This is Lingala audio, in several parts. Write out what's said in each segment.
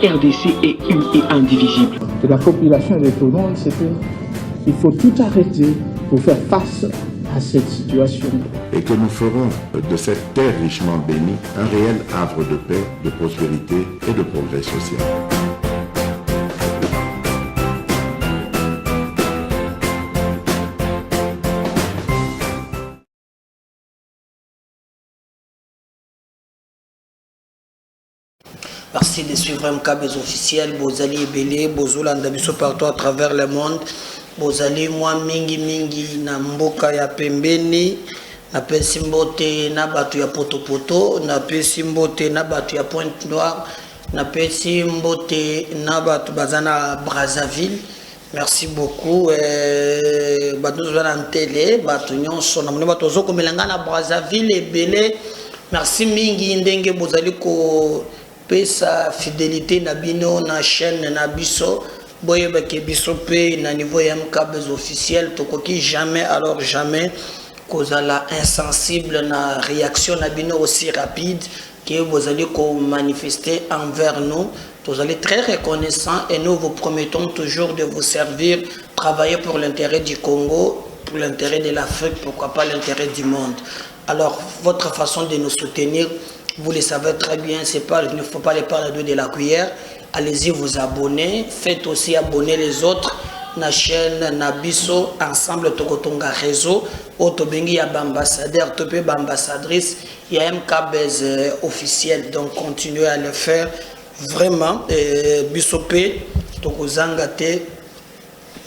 RDC est une et indivisible. De la population de tout le monde, c'est qu'il faut tout arrêter pour faire face à cette situation. Et que nous ferons de cette terre richement bénie un réel havre de paix, de prospérité et de progrès social. Merci de suivre MKBs officiels, Bozali Ebele, Bozolanda biso partout à travers le monde. Bozali moi mingi na mboka ya pembeni, na pesi mbote na batu ya Potopoto, na pesi mbote na batu ya Pointe-Noire, na pesi mbote na batu bazana Brazzaville. Merci beaucoup. Batu zona télé, batu nyonso na mone batu zo komelanga na Brazzaville Ebele. Merci mingi ndenge bozali ko sa fidélité na bino na chaîne na biso boyeba ke biso pe na niveau ya MKBs officiel tokoki jamais alors jamais kozala insensible na réaction na bino aussi rapide que vous allez manifester envers nous. Vous allez très reconnaissants et nous vous promettons toujours de vous servir, travailler pour l'intérêt du Congo, pour l'intérêt de l'Afrique, pourquoi pas l'intérêt du monde. Alors votre façon de nous soutenir, vous le savez très bien, il ne faut pas les parler de la cuillère. Allez-y vous abonner. Faites aussi abonner les autres. Na chaîne Nabiso, ensemble Tokotonga réseau. Otobengi ya ambassadeur, topé ambassadrice. Il y a MKBs officiel. Donc continuez à le faire. Vraiment, Bisopé, Tokozangate,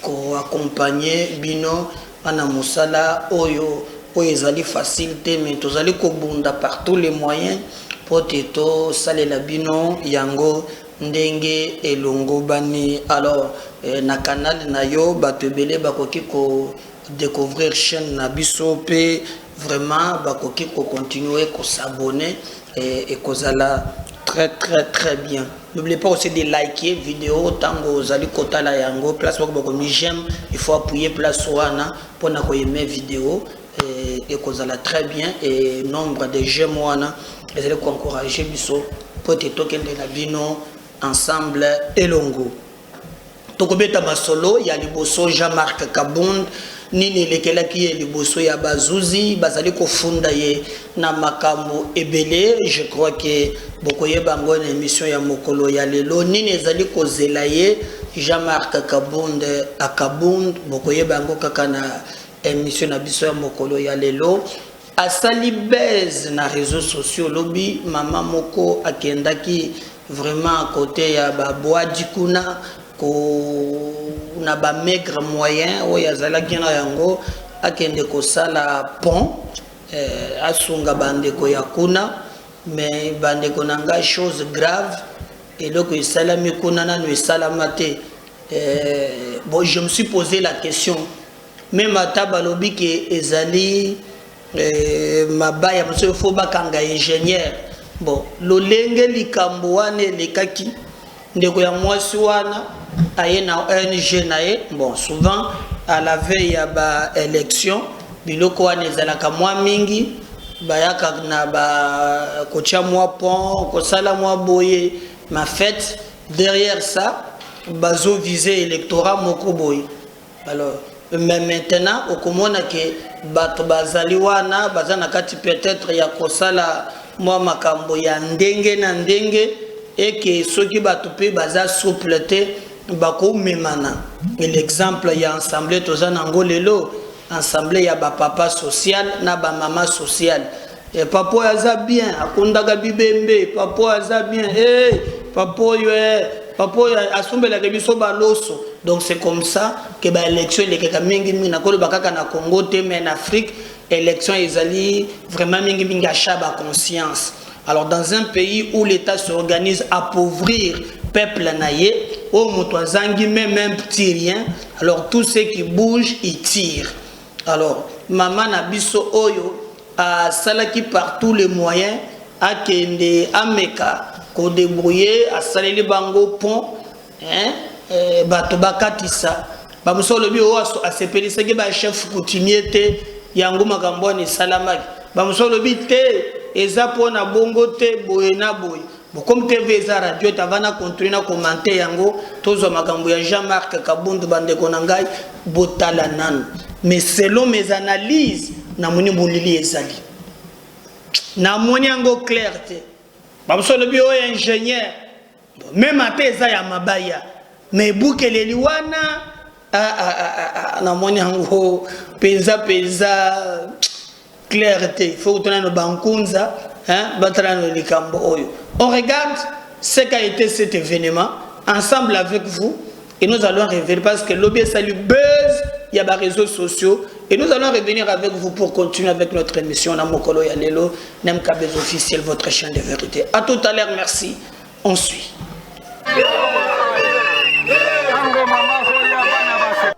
ko accompagner Bino, Ana Moussala, Oyo. Ezali facilité mais tozali kobunda par tous les moyens pour teto salela bino yango ndenge elongo bani. Alors na canal na yo batebele bakoki ko découvrir chaîne na biso pe vraiment bakoki ko continuer ko s'abonner et kozala très bien. N'oubliez pas aussi de liker vidéo tango zali kota la yango place bako mi j'aime, il faut appuyer place wana pour na ko aimer vidéo et kozala très bien et nombre de j'aime wana les allez encourager biso pour te token de la bino ensemble elongo tokobeta masolo ya liboso Jean-Marc Kabund nini lekelaki ya liboso ya bazuzi bazali kofunda ye na makambo ebele. Je crois que bokoye bango na émission ya mokolo ya lelo nini ezali kozela ye Jean-Marc Kabund akabund bokoye bango kaka na émission na biso ya mokolo ya lelo asali base na réseaux sociaux lobby mama moko akendaki vraiment à côté ya ba boadi kuna ko na ba maigre moyen o yazalaki na yango akende ko sala pont asunga bandeko ya kuna mais bandeko nanga chose grave et loko isalami kuna na no isalamate. Bon, je me suis posé la question. Même à Tabalobi qui est allé mabaya monsieur faut bakanga ingénieur. Bon, lolenge likamboane lekaki ndeko ya mwasi wana ayena ONG nae. Bon, souvent à la veille ya ba élection biloko wana ezalaka mwa mingi bayaka na ba kocha mwa pont kosala mwa boye ma fête derrière ça bazo viser électorat moko boye. Alors mais maintenant au komona ke bato bazali wana bazana kati peut-être ya kosala mwa makambo ya ndenge na ndenge et que soki bato pe baza soupleté bako memana. Et l'exemple ya ensemble tozana ngolelo ensemble ya ba papa social na ba mama social. Et papa aza bien akondaka bibembe papa aza bien papa yo papa asumbela ke biso baloso. Donc c'est comme ça que ba élection les mingi na kolo bakaka na Congo te mais en Afrique élection ezali vraiment mingi acha ba conscience. Alors dans un pays où l'État s'organise à appauvrir peuple naïe au motozangi même un petit rien, alors tous ceux qui bougent ils tirent. Alors maman na biso oyo a salaki par tous les moyens a kende ameka ko débrouiller a saleli bango pont bato bakatisa bamusolo bi o asepelisa ke ba chef coutumier te yango makambo ni salamaki bamusolo bi te eza pona bongo te boye na boye Bon, comme TV za radio tavana continuer na commenter yango tozo makambo ya Jean-Marc Kabundu bande konangai botala nan. Mais selon mes analyses na moni bolili ezali. Na moni yango clarté. Babso le bio ingénieur. Même ate za ya mabaya. Mais bukele liwana na moni yango penza clarté. Faut que no bankunza hein batrano likambo oyo. On regarde ce qu'a été cet événement ensemble avec vous et nous allons revenir parce que l'objet salut buzz, il y a des réseaux sociaux et nous allons revenir avec vous pour continuer avec notre émission Namokolo Yalelo, Nemkabez officiel, votre chaîne de vérité. À tout à l'heure, merci. On suit.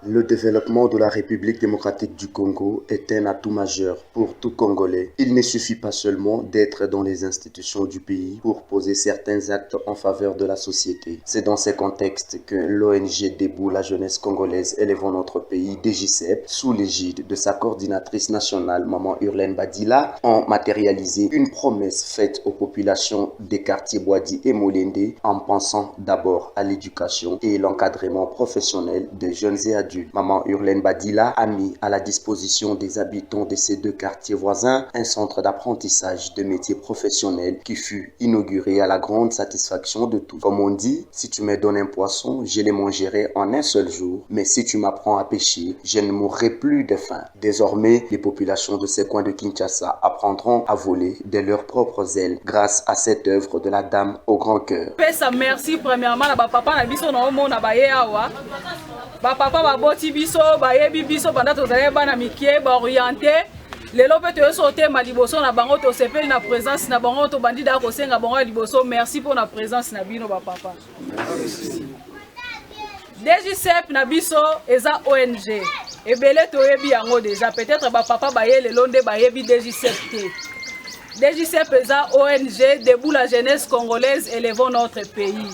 Le développement de la République démocratique du Congo est un atout majeur pour tout Congolais. Il ne suffit pas seulement d'être dans les institutions du pays pour poser certains actes en faveur de la société. C'est dans ces contextes que l'ONG Debout la jeunesse congolaise élevant notre pays, DJCEP, sous l'égide de sa coordinatrice nationale, Maman Hurlaine Badila, ont matérialisé une promesse faite aux populations des quartiers Boadi et Molende en pensant d'abord à l'éducation et l'encadrement professionnel des jeunes et adultes. Maman Hurlaine Badila a mis à la disposition des habitants de ces deux quartiers voisins un centre d'apprentissage de métiers professionnels qui fut inauguré à la grande satisfaction de tous. Comme on dit, si tu me donnes un poisson, je le mangerai en un seul jour, mais si tu m'apprends à pêcher, je ne mourrai plus de faim. Désormais, les populations de ces coins de Kinshasa apprendront à voler de leurs propres ailes grâce à cette œuvre de la dame au grand cœur. Merci premièrement à papa na biso na omo na baye awa. Papa ba boti biso ba yebi biso banda to zaye bana mikie ba orienté lelo pe to sauter ma liboso na bango to sepeli na présence na bango to bandi da ko senga bango liboso. Merci pour la présence na bino ba papa. DJCEP na biso eza ONG ebele to yebi yango déjà peut-être ba papa ba ye lelo nde ba yebi DJCEP te. DJCEP eza ONG Debout la jeunesse congolaise élevant notre pays.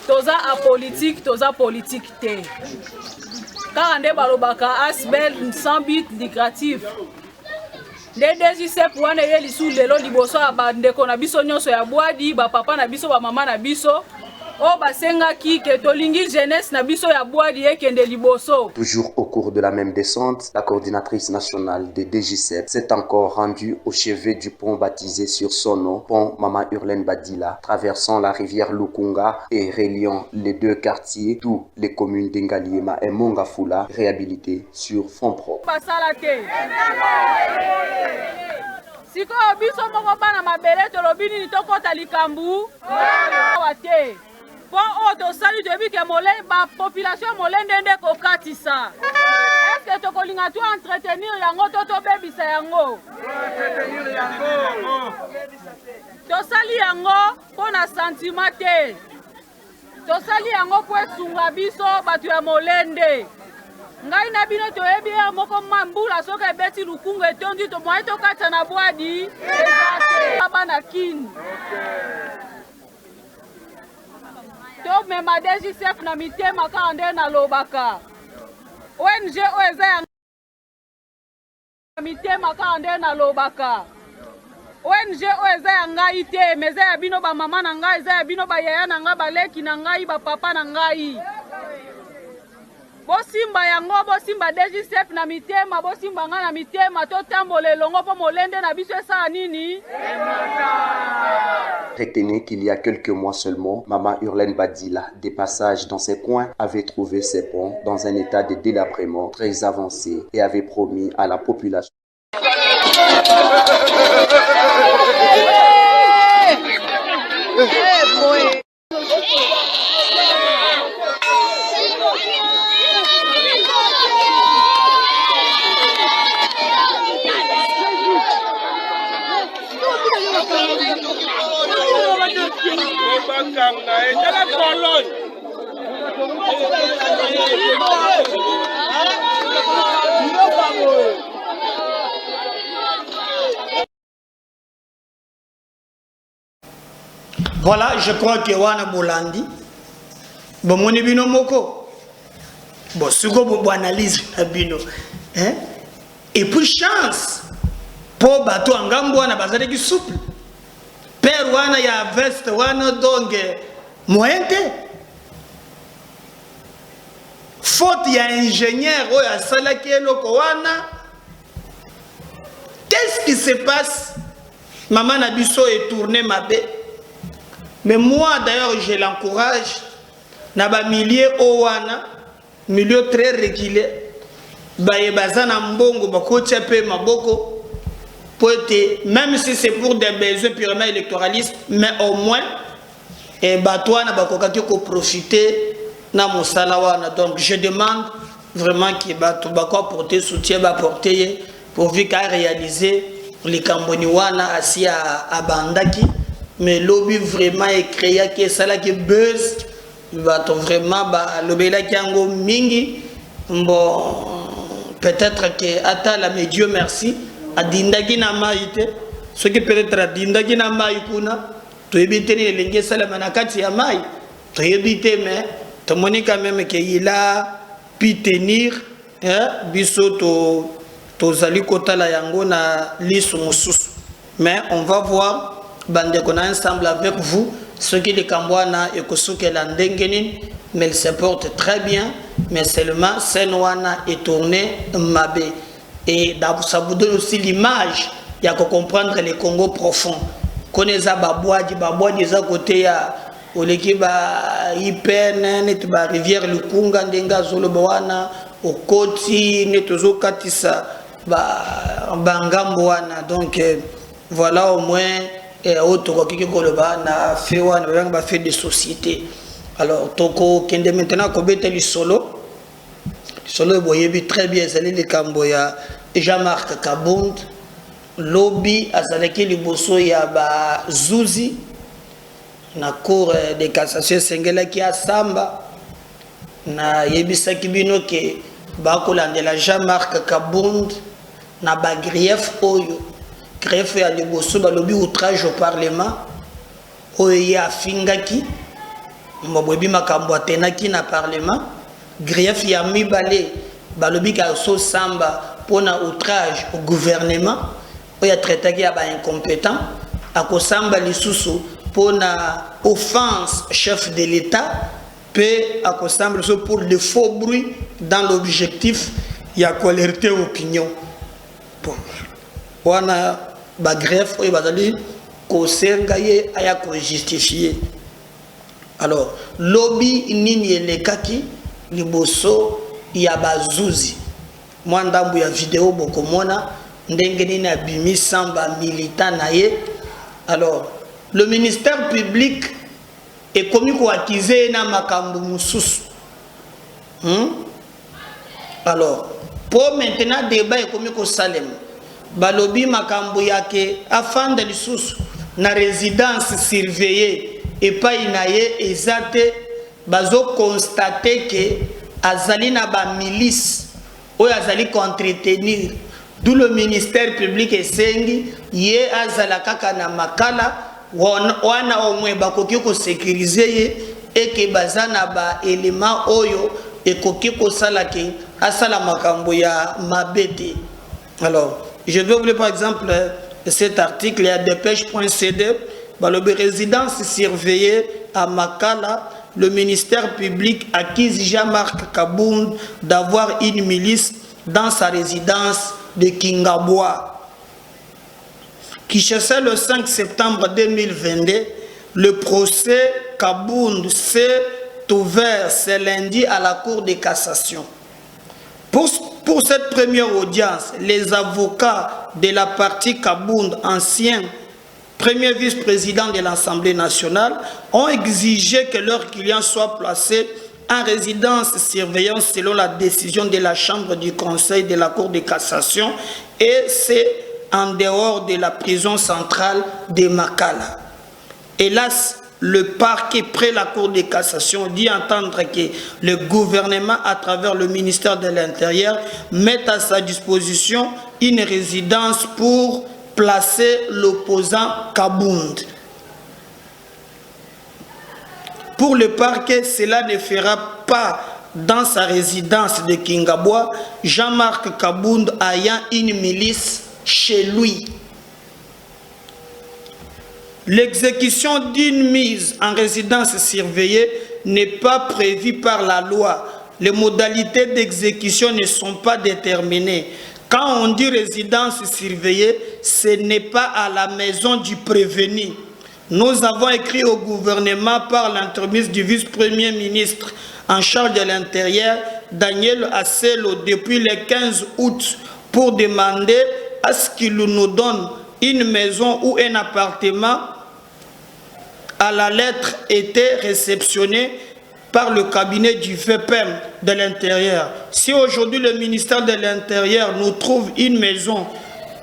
Toza apolitique, toza politique te. Car ande balobaka asbel sans but lucratif. Les DJCEP wana ye lisu lelo liboso ya bandeko na biso nyonso ya Boadi, ba papa na biso ba mama na biso. O basenga ki ke tolingi jeunesse na biso ya Boadi ekende liboso. Toujours au cours de la même descente, la coordinatrice nationale des DJCEP s'est encore rendue au chevet du pont baptisé sur son nom, pont Maman Hurlaine Badila, traversant la rivière Lukunga et reliant les deux quartiers, tous les communes d'Engaliema et Mongafula, réhabilités sur fonds propres. Siko biso moko bana mabele to lobini ni tokota likambu wate po o to sali debi ke molé ba population molende nde ko katisa. Est-ce que to kolinga tu entretenir yango to bebisa yango to sali yango po na sentiment te to sali yango po esunga biso batu ya molende. Ngai na bino to yebi ya moko mambula soka ebeti lukungu etondi to mwa to kata na Boadi ezate bana kin to mema DJCEP na mitema ka ande na lobaka ONG oeza ya mitema ka ande na lobaka ONG oeza ya ngai te meza ya bino ba mama na ngai eza ya bino ba yaya na ngai baleki na ngai ba papa na ngai. Bosimba yango bosimba DJCEP na mitema bosimba nga na mitema to tambola elongo po molende na biso esa nini. Retenez qu'il y a quelques mois seulement, Maman Hurlaine Badila, des passages dans ses coins, avait trouvé ces ponts dans un état de délabrement très avancé et avait promis à la population. Voilà, je crois que wana bolandi bon moni bino moko bon suko bo analyse na bino hein et puis chance pour bato angambo wana bazali ki souple père wana ya veste wana donc moyen te. Faute ya ingénieur oyo asalaki eloko wana. Qu'est-ce qui se passe? Maman Nabiso est tourné ma baie. Mais moi d'ailleurs je l'encourage. Naba milieu owana, milieu très reculé. Baye bazana mbongo bakotia pe maboko. Même si c'est pour des besoins purement électoralistes, mais au moins, et batouana bakokaki ko profiter na mosala wana. Donc je demande vraiment qu'il bako apporter soutien, apporter pourvu qu'à réaliser les Camboniwana assis à Bandaki. Mais lobby vraiment est créé que ça là qui buzz, vraiment lobby qui ango mingi. Bon, peut-être que ata la mais Dieu merci a dindaki na maïté, ce qui peut être a dindaki na maïkuna, tu éviter les lingues salamanakati ya maï, tu éviter mais tu moni quand même qu'il a pu tenir, biso tozali kota la yango na lisu mususu. Mais on va voir bande qu'on a ensemble avec vous ce qui les Cambouana et Kosuke Landengenin, mais il se porte très bien, mais seulement Senwana est tourné Mabé. Et ça vous donne aussi l'image, il y a qu'à comprendre les Congo profonds. Connaissez Babouadi à côté, il y a Olekiba Ipen, Netba Rivière Lukunga, Ndenga Zoloboana, Okoti, Netozo Katissa, Bangamboana. Donc voilà au moins autre na fait des sociétés. Alors Toko Kende maintenant Kobete li solo. Solo boyebi très bien zali le Kamboya Jean-Marc Kabund lobby azalaki liboso ya ba Zuzi na cour de cassation sengela ki asamba na yebisaki bino ke ba kolandela Jean-Marc Kabund na ba grief oyo greffe ya liboso ba lobby outrage au parlement oyo ya fingaki mbobi makambo atenaki na parlement. Grief ya mibale balobi ka so samba pona outrage au gouvernement oya traitaki ya ba incompétent akosamba lisusu pona offense chef de l'état pe akosamba so pour le faux bruit dans l'objectif ya alerter opinion bon wana ba grief oya bazali ko senga ye aya ko justifier. Alors lobby nini elekaki liboso ya bazuzi mwandambu ya vidéo bokomona ndenge nini abimi samba militant na ye. Alors le ministère public est commis ko accuser na makambu mususu. Alors pour maintenant débat est commis ko salem balobi makambu yake afanda lisusu na résidence surveillée et pas inaye ezate bazo constater que azali na ba milice ou azali qu'entretenir, d'où le ministère public esengi ye azala kaka na makala wana au moins bakoki ko sécuriser ye et que bazana ba élément oyo ekoki ko sala ke asala makambo ya mabete. Alors je vais vous lire par exemple cet article à dépêche.cd. Le résidence surveillée à Makala, le ministère public accuse Jean-Marc Kabund d'avoir une milice dans sa résidence de Kingaboa. Qui cherchait le 5 septembre 2022, le procès Kabund s'est ouvert ce lundi à la Cour de cassation. Pour cette première audience, les avocats de la partie Kabund, ancien premier vice-président de l'Assemblée nationale, ont exigé que leurs clients soient placés en résidence surveillance selon la décision de la Chambre du Conseil de la Cour de cassation et c'est en dehors de la prison centrale de Makala. Hélas, le parquet près la Cour de cassation dit entendre que le gouvernement, à travers le ministère de l'Intérieur, met à sa disposition une résidence pour placer l'opposant Kabund. Pour le parquet, cela ne fera pas dans sa résidence de Kingaboa, Jean-Marc Kabund ayant une milice chez lui. L'exécution d'une mise en résidence surveillée n'est pas prévue par la loi. Les modalités d'exécution ne sont pas déterminées. Quand on dit résidence surveillée, ce n'est pas à la maison du prévenu. Nous avons écrit au gouvernement par l'entremise du vice-premier ministre en charge de l'Intérieur, Daniel Asselo, depuis le 15 août, pour demander à ce qu'il nous donne une maison ou un appartement. À la lettre était réceptionnée par le cabinet du VPM de l'Intérieur. Si aujourd'hui le ministère de l'Intérieur nous trouve une maison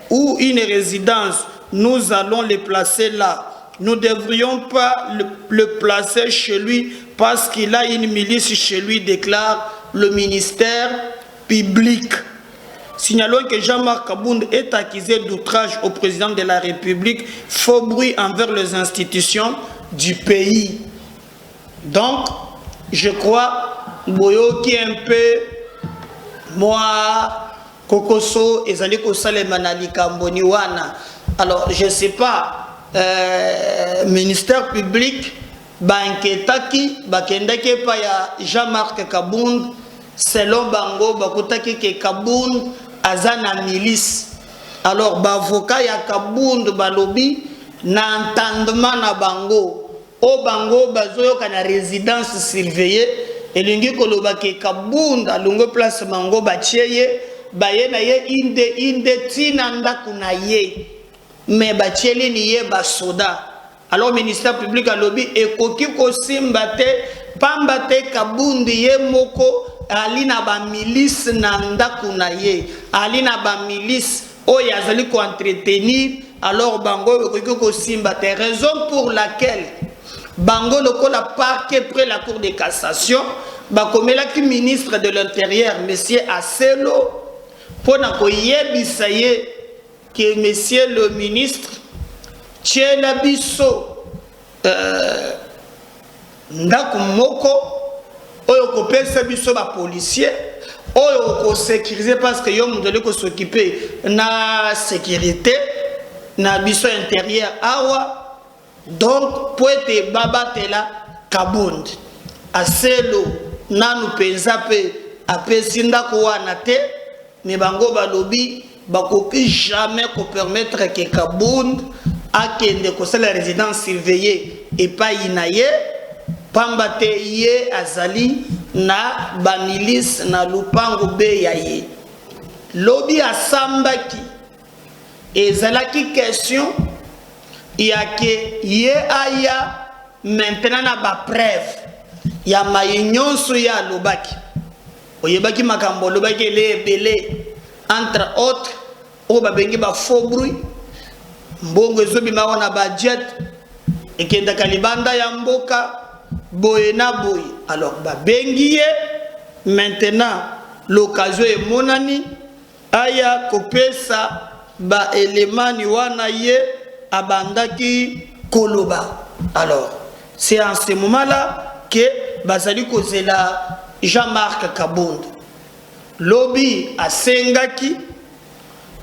ou une résidence, nous allons les placer là. Nous ne devrions pas le placer chez lui parce qu'il a une milice chez lui, déclare le ministère public. Signalons que Jean-Marc Kabound est accusé d'outrage au président de la République, faux bruit envers les institutions du pays. Donc, je crois, Boyo qui est un peu, moi, Kokoso, et Zaliko Salemanali Kamboniwana. Alors, je ne sais pas, ministère public, Banketaki, Bakendake Paya, Jean-Marc Kabound, selon Bango, Bakotaki ke Kabound, Azana milice. Alors, Bavoka ya Kabound, Balobi, na entendement na Bango. O Bango, Bazoyo kana résidence surveillée, et l'ungi koloba ke Kabound, alungo place Bango, Bacheye, Baye na ye inde tinanda kuna ye. Mais Bacheli ni ye basoda. Alors, ministère public a lobby, et koki kosimbate, pambate Kabound ye moko, alina ba milice nanda kuna ye, alina ba milice o yazali ko entretenir. Alors Bango ko simba te, raison pour laquelle Bango loko la parquet près la cour de cassation ba komela ki ministre de l'Intérieur monsieur Asselo pona ko yebisa ye que monsieur le ministre Tchela biso ndako moko oyo ko pesa biso ba policier oyo ko sécuriser parce que yo mundele ko s'occuper na sécurité na biso intérieur awa. Donc poete babatela Kabound Asselo nanu penza pe apesi ndako wana te, mais Bango balobi bakoki jamais ko permettre que Kabound akende ko la résidence surveillée et pas inaye pambate ye azali na bamilis na lupango be ya ye lobi asambaki ezalaki question ya ke ye aya maintenant na ba preuve ya mayinyonso ya lobaki oyebaki makambo lobaki le belé entre autres o babengi ba faux bruit mbongo ezobima wana budget ekenda kalibanda ya mboka boye na boye. Alors babengi ye maintenant l'occasion est monani aya kopesa ba elemani wana ye abandaki koloba. Alors c'est en ce moment là que bazali kozela Jean-Marc Kabound lobby a sengaki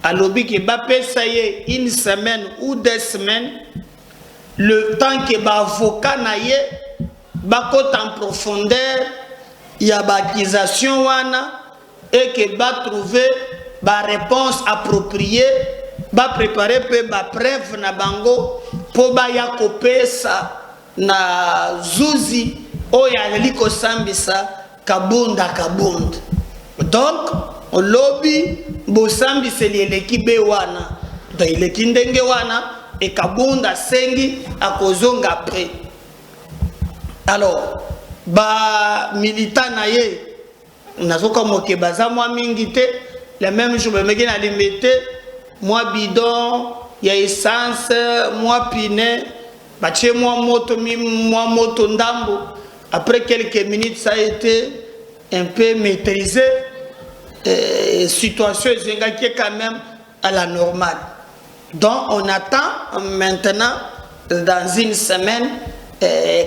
a lobby que bapesa ye une semaine ou 2 semaines le temps que ba avocat na ye bakot en profondeur il y a ba accusation wana et que ba trouver ba réponse appropriée ba préparer pe ba preuve na bango po ba ya kopesa na zuzi o ya liko sambisa Kabound. Donc lobby bo sambisa leleki be wana donc ileki ndenge wana et Kabound asengi akozonga après. Alors ba militant na ye nazoka moke baza mwa mingi te, la même jour bameki na limite mwa bidon ya essence mwa pine batie mwa moto ndambo. Après quelques minutes ça a été un peu maîtrisé, situation est quand même à la normale. Donc on attend maintenant dans une semaine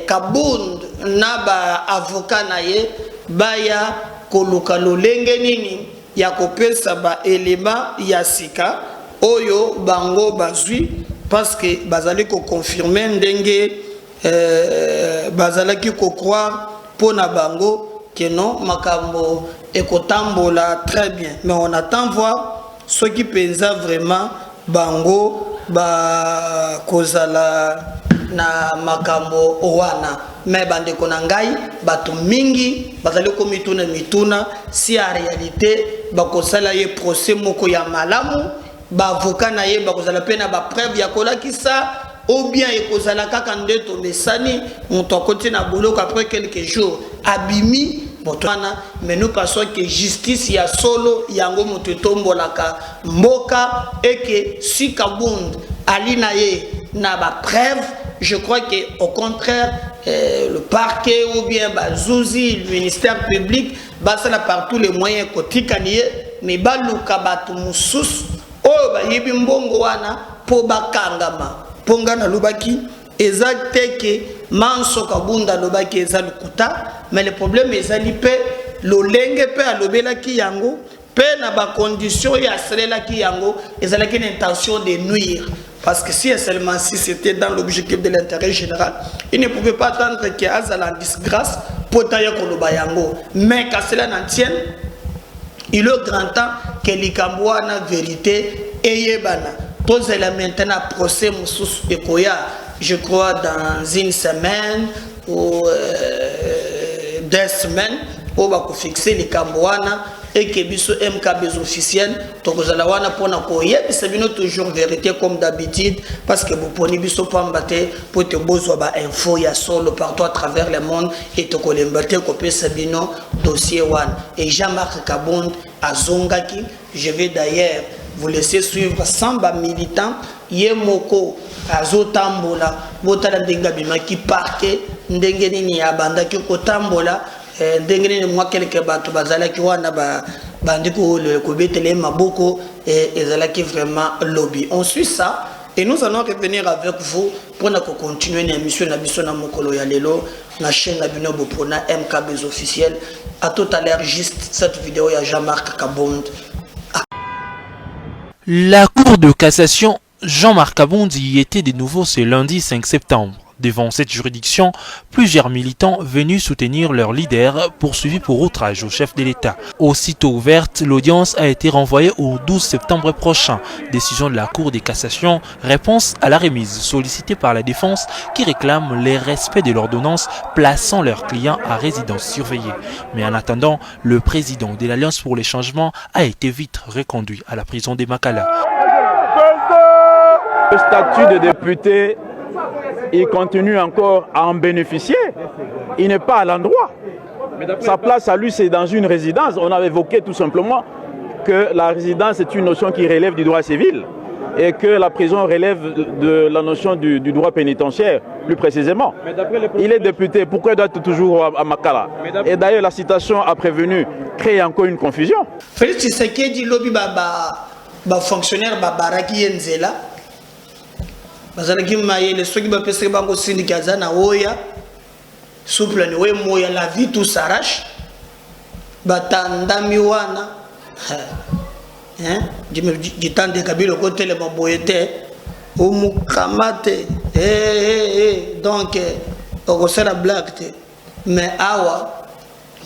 Kabound na ba avocat na ye baya koluka lolenge nini ya kopesa ba élément ya sika oyo bango bazui parce que bazali ko confirmer ndenge bazali ko croire pour na bango que non makambo ekotambola très bien, mais on attend voir ce qui pensa vraiment bango ba kozala na makambo owana. Mais bande konangai batu mingi bazali ko mituna si en réalité bakosala ye procès moko ya malamu ba avocat na ye bakozala pena ba preuve ya kolakisa ou bien ekozala kaka ndeto mesani moto côté na boloko après quelques jours abimi motwana. Mais nous pensons que justice ya solo yango moto tombolaka mboka et que si Kabund alina ye na ba preuve, je crois que au contraire le parquet ou bien Bazouzi, le ministère public basala par tous les moyens kotikaniye mais baluka batu mususu o ba yebi mbongo wana po bakangama ponga na lubaki exacte que manso Kabunda lobaki ezalukuta. Mais le problème ezali pe lolenge pe alobela ki yango pe na ba condition ya selela ki yango ezalaki une intention de nuire. Parce que si seulement si c'était dans l'objectif de l'intérêt général, il ne pouvait pas attendre qu'il y ait en disgrâce pour tailler Koloba Yango. Mais quand cela n'en tienne, il est grand temps que l'Ikamboua na vérité et yebana. Tous les maintenant procès Moussous et Koya, je crois dans une semaine ou 2 semaines, on va fixer l'Ikamboua et que biso MKB officiel tokozalawana pona ko yebisabino toujours vérité comme d'habitude parce que vous prenez biso pambate pour te bozwa ba info ya solo partout à travers le monde et to kolembate ko pesa bino dossier one et Jean-Marc Kabund azongaki. Je vais d'ailleurs vous laisser suivre samba militant yemoko azotambola botala ndenga bimaki parquet ndenge nini ya bandaki ko tambola. Moi quelques bateaux bazalaki wana ba bandiko le kobetele maboko et ezalaki vraiment lobby. On suit ça et nous allons revenir avec vous pour continuer l'émission na biso na mokolo ya lelo na chaîne na bino bopona MKB officiel. À tout à l'heure, juste cette vidéo ya Jean-Marc Kabund. La Cour de cassation Jean-Marc Kabund y était de nouveau ce lundi 5 septembre. Devant cette juridiction, plusieurs militants venus soutenir leur leader poursuivis pour outrage au chef de l'État. Aussitôt ouverte, l'audience a été renvoyée au 12 septembre prochain. Décision de la Cour de cassation, réponse à la remise sollicitée par la défense qui réclame le respect de l'ordonnance plaçant leurs clients à résidence surveillée. Mais en attendant, le président de l'Alliance pour les changements a été vite reconduit à la prison de Makala. Le statut de député, il continue encore à en bénéficier. Il n'est pas à l'endroit. Sa place à lui, c'est dans une résidence. On avait évoqué tout simplement que la résidence est une notion qui relève du droit civil et que la prison relève de la notion du droit pénitentiaire, plus précisément. Il est député, pourquoi il doit être toujours à Makala? Et d'ailleurs, la citation a prévenu, crée encore une confusion. Félix Tshisekedi lobby ba fonctionnaire ba baraki yenzela. Bazalaki mayele soki ba pese bango syndicat na oya souple ni we moya la vie tout s'arrache batandami wana jitande kabilo kote le maboyete o mukamate donc okosala blague te mais awa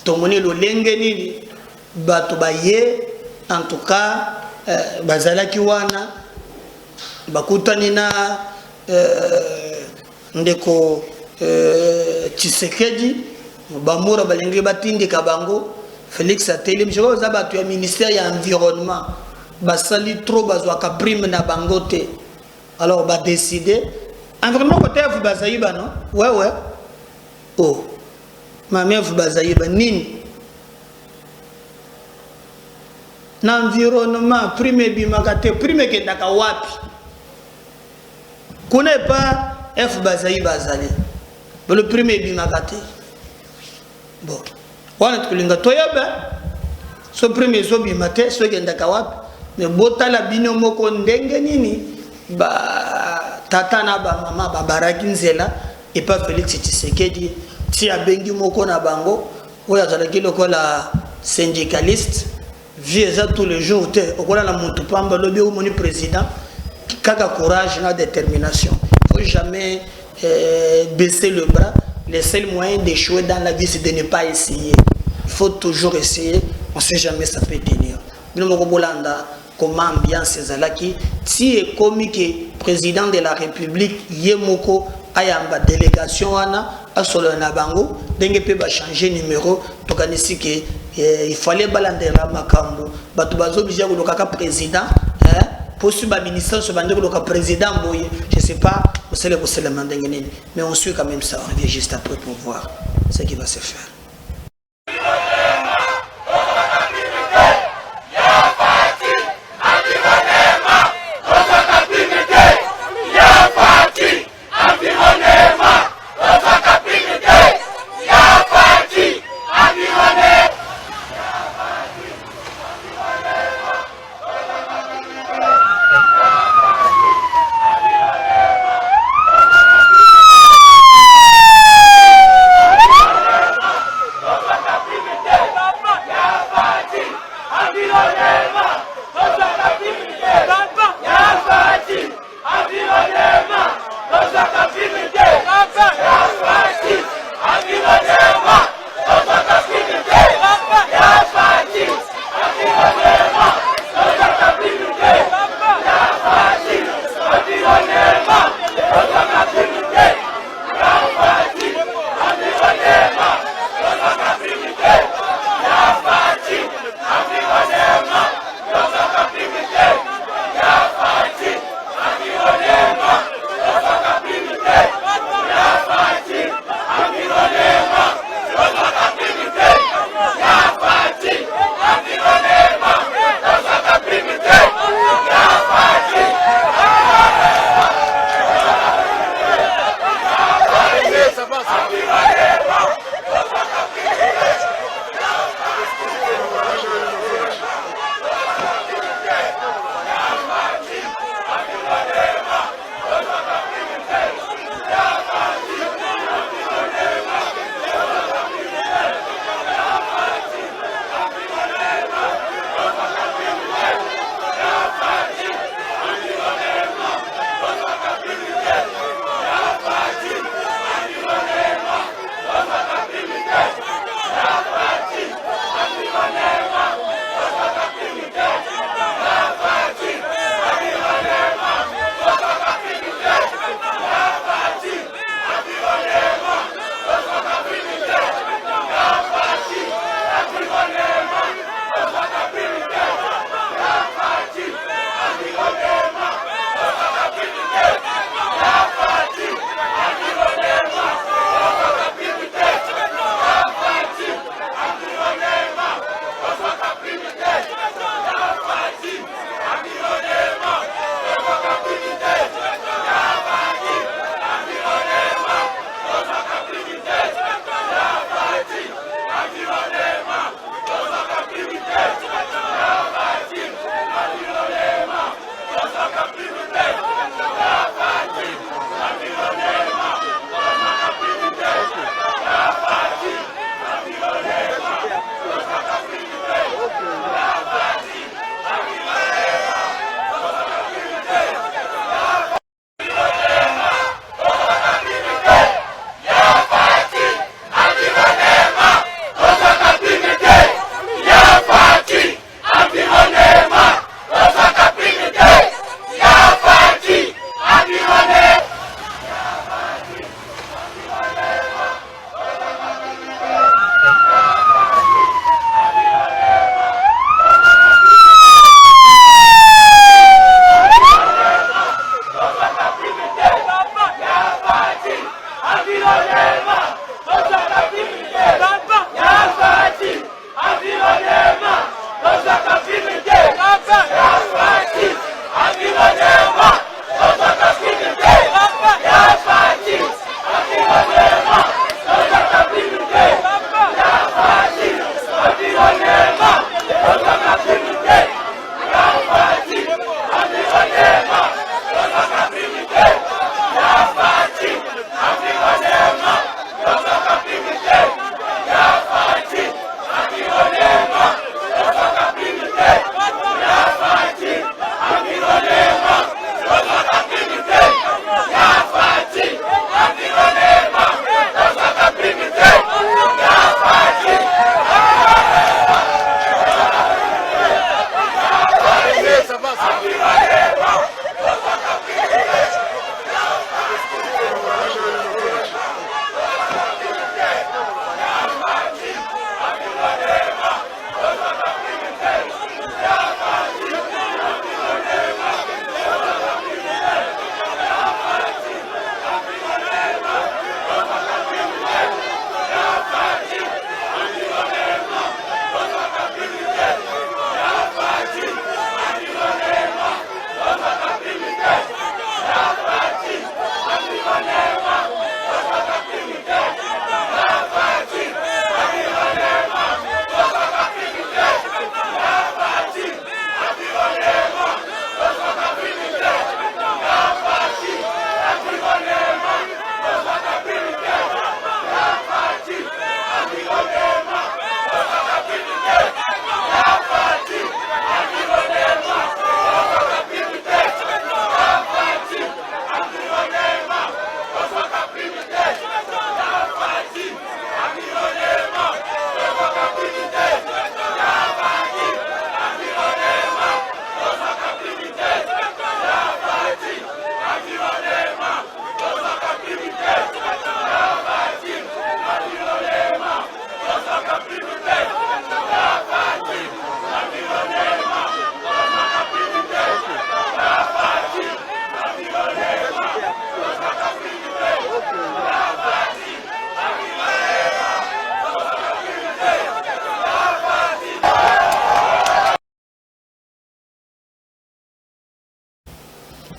tomoni lo lenge nini bato baye en tout cas bazalaki wana bakutani na ndeko Tshisekedi bamura balingi batindi kabango Félix Ateli mjoko za batu ya ministère ya environnement basali trop bazwaka prime na bangote alors ba décider environnement côté vous bazayiba non ouais oh mamie vous bazayiba nini na environnement prime bimakate prime kendaka wapi connaît pas F bazayi bazali le premier bimakate bon wana tulinga toyaba so premier so bimate so kendaka wapi mais botala bino moko ndenge nini ba tata na ba mama ba baraki nzela et pas Félix Tshisekedi ti abengi moko na bango oya zalaki lokola syndicaliste vie ça tous les jours te okola na mutu pamba lobi o moni président Kaka courage, la détermination. Il ne faut jamais baisser le bras. Le seul moyen d'échouer dans la vie, c'est de ne pas essayer. Il faut toujours essayer. On ne sait jamais ça peut tenir. Comment ambiance ezalaki si est comme que président de la République Yemoko ayamba délégation wana asolo na bango ndenge pe ba changer numéro tokanisi que il fallait balandera makambo batu bazo bija ko lokaka président pour suba ministre so bande ko lokaka président boye je sais pas au sele ko sele mandenge nini mais on suit quand même ça, on revient juste après pour voir ce qui va se faire.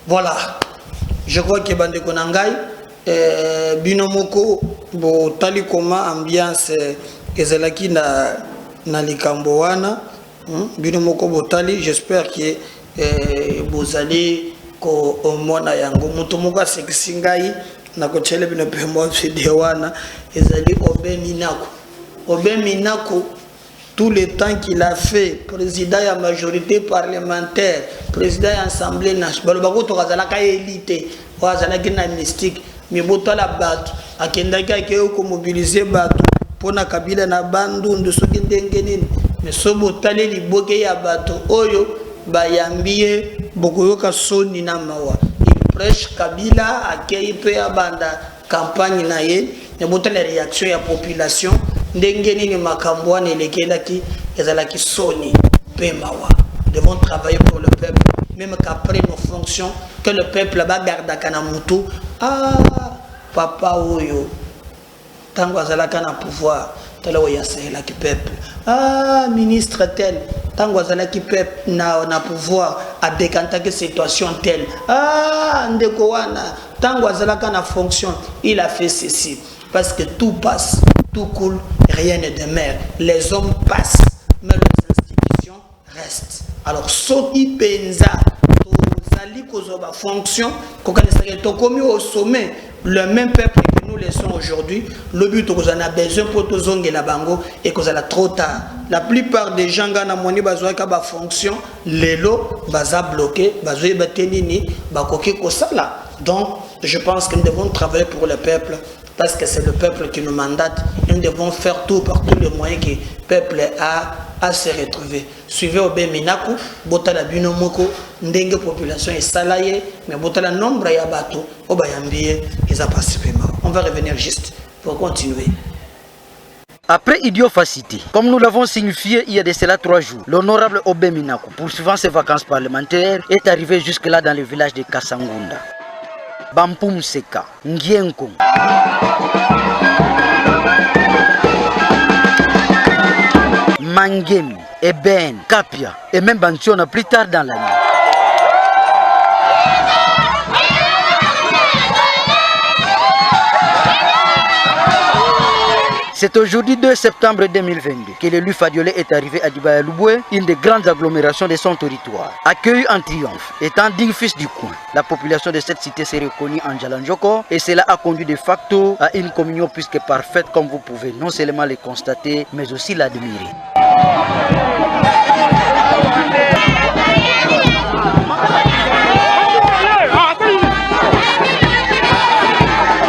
Voilà, je crois que bande konangai binomoko bo tali koma ambiance ezalaki na likambo wana binomoko bo tali, j'espère que vous allez ko omona yango mutu moko asekisi ngai na ko chele bino pembo video wana ezali Obe Minako tout le temps qu'il a fait président de la majorité parlementaire, président de l'Assemblée nationale, élité, mystique, mais la batte, à Kendaka qui a mobilisé bateau pour la Kabila na bandu de ce qui est mais ce botale li boke ya bateau oyo bayambie bokoyoka soni na mawa. Il prêche Kabila à qui peut abanda campagne na ye, mais botale réaction ya population. Ndengeni makambouane lekelaki ezalaki soni pemawa. Devons travailler pour le peuple, même qu'après nos fonctions, que le peuple là-bas garde à Kanamutu. Ah, papa oyo, tango azalaka na pouvoir, tel oya la qui peuple. Ah, ministre tel, tango azalaki peuple na pouvoir à décanter que situation telle. Ah, ndeko wana, tango azalaka na fonction, il a fait ceci. Parce que tout passe, tout coule, rien ne demeure. Les hommes passent, mais les institutions restent. Alors, Soki Penza, Tozali Kozoba fonction, commis au sommet, le même peuple que nous laissons aujourd'hui, le but qu'on a besoin pour Tozong et la Bango et qu'on a trop tard. La plupart des gens qui ont besoin de fonction, les lots, baza bloqué, baza batenini, bakoki kosala. Donc, je pense que nous devons travailler pour le peuple. Parce que c'est le peuple qui nous mandate. Nous devons faire tout par tous les moyens que le peuple a à se retrouver. Suivez Obe Minako, Botala Binomoko, Ndenge population est salariée, mais Botala nombre ya bateau, Obayambie, ils ont participé. On va revenir juste pour continuer. Après idiopacité, comme nous l'avons signifié il y a de cela 3 jours, l'honorable Obe Minako, poursuivant ses vacances parlementaires, est arrivé jusque-là dans le village de Kasangunda. Bampum Seka, Ngienko. Mangemi, Eben, Kapia et même Bantiona plus tard dans l'année. C'est aujourd'hui 2 septembre 2022 que l'élu Fadiolé est arrivé à Dibaya Louboué, une des grandes agglomérations de son territoire. Accueilli en triomphe, étant digne fils du coin, la population de cette cité s'est reconnue en Djalandjoko et cela a conduit de facto à une communion plus que parfaite comme vous pouvez non seulement le constater mais aussi l'admirer.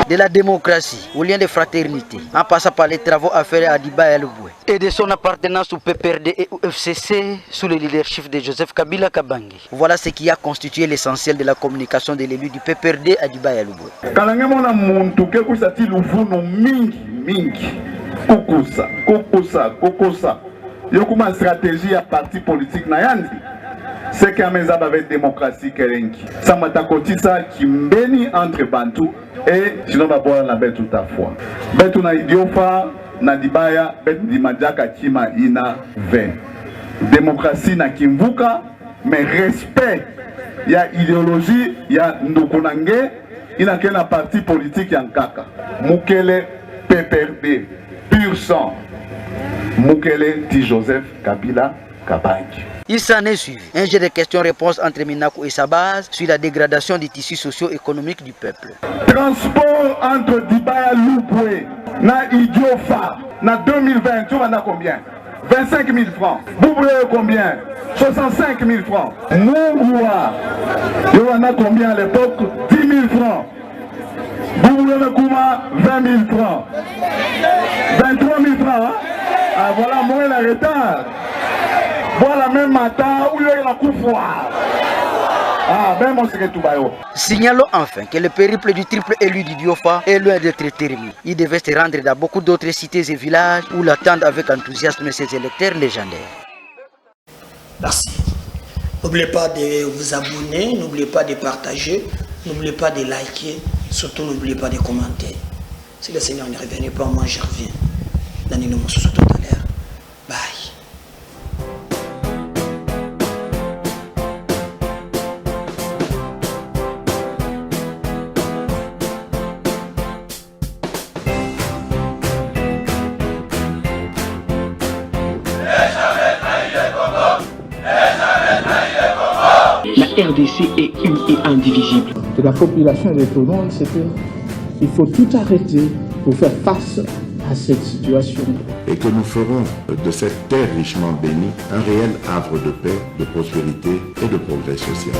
De la démocratie au lien de fraternité, en passant par les travaux à faire à Dibaya Louboué et de son appartenance au PPRD et au FCC sous le leadership de Joseph Kabila Kabange. Voilà ce qui a constitué l'essentiel de la communication de l'élu du PPRD à Dibaya Louboué. Yokuma stratégie à parti politique nayandi. C'est qu'à mes avec démocratie kerenki. Ça m'a takotisa qui mbeni entre Bantu et sinon va boire la bête tout à fois. Betu na idiofa na Dibaya bet di Madjaka kima ina 20. Démocratie na kimvuka mais respect. Il y a idéologie, il y a ndokonange, il y a un parti politique yankaka. Mukele PPRD pur sang. Mukele Ti Joseph Kabila Kabange. Il s'en est suivi un jeu de questions-réponses entre Minako et sa base sur la dégradation du tissu socio-économique du peuple. Transport entre Dibaya Louboué na Idiofa na 2020, tu en as combien? 25 000 francs. Bouboué combien? 65 000 francs. Mougoua, tu en as combien à l'époque? 10 000 francs. Bouboué Kouma, 20 000 francs. 23 000 francs. Hein? Ah, voilà, moi, le retard. Voilà, même matin, où il y a la coufoire. Ah, ben, moi, c'est tout bayo. Signalons enfin que le périple du triple élu d'Idiofa est loin d'être terminé. Il devait se rendre dans beaucoup d'autres cités et villages où l'attendent avec enthousiasme ses électeurs légendaires. Merci. N'oubliez pas de vous abonner, n'oubliez pas de partager, n'oubliez pas de liker, surtout n'oubliez pas de commenter. Si le Seigneur ne revenait pas, moi je reviens. Danilo Moussousou tout à l'heure. Bye. RDC est une et indivisible. De la population et de tout le monde, c'est qu'il faut tout arrêter pour faire face à cette situation. Et que nous ferons de cette terre richement bénie un réel havre de paix, de prospérité et de progrès social.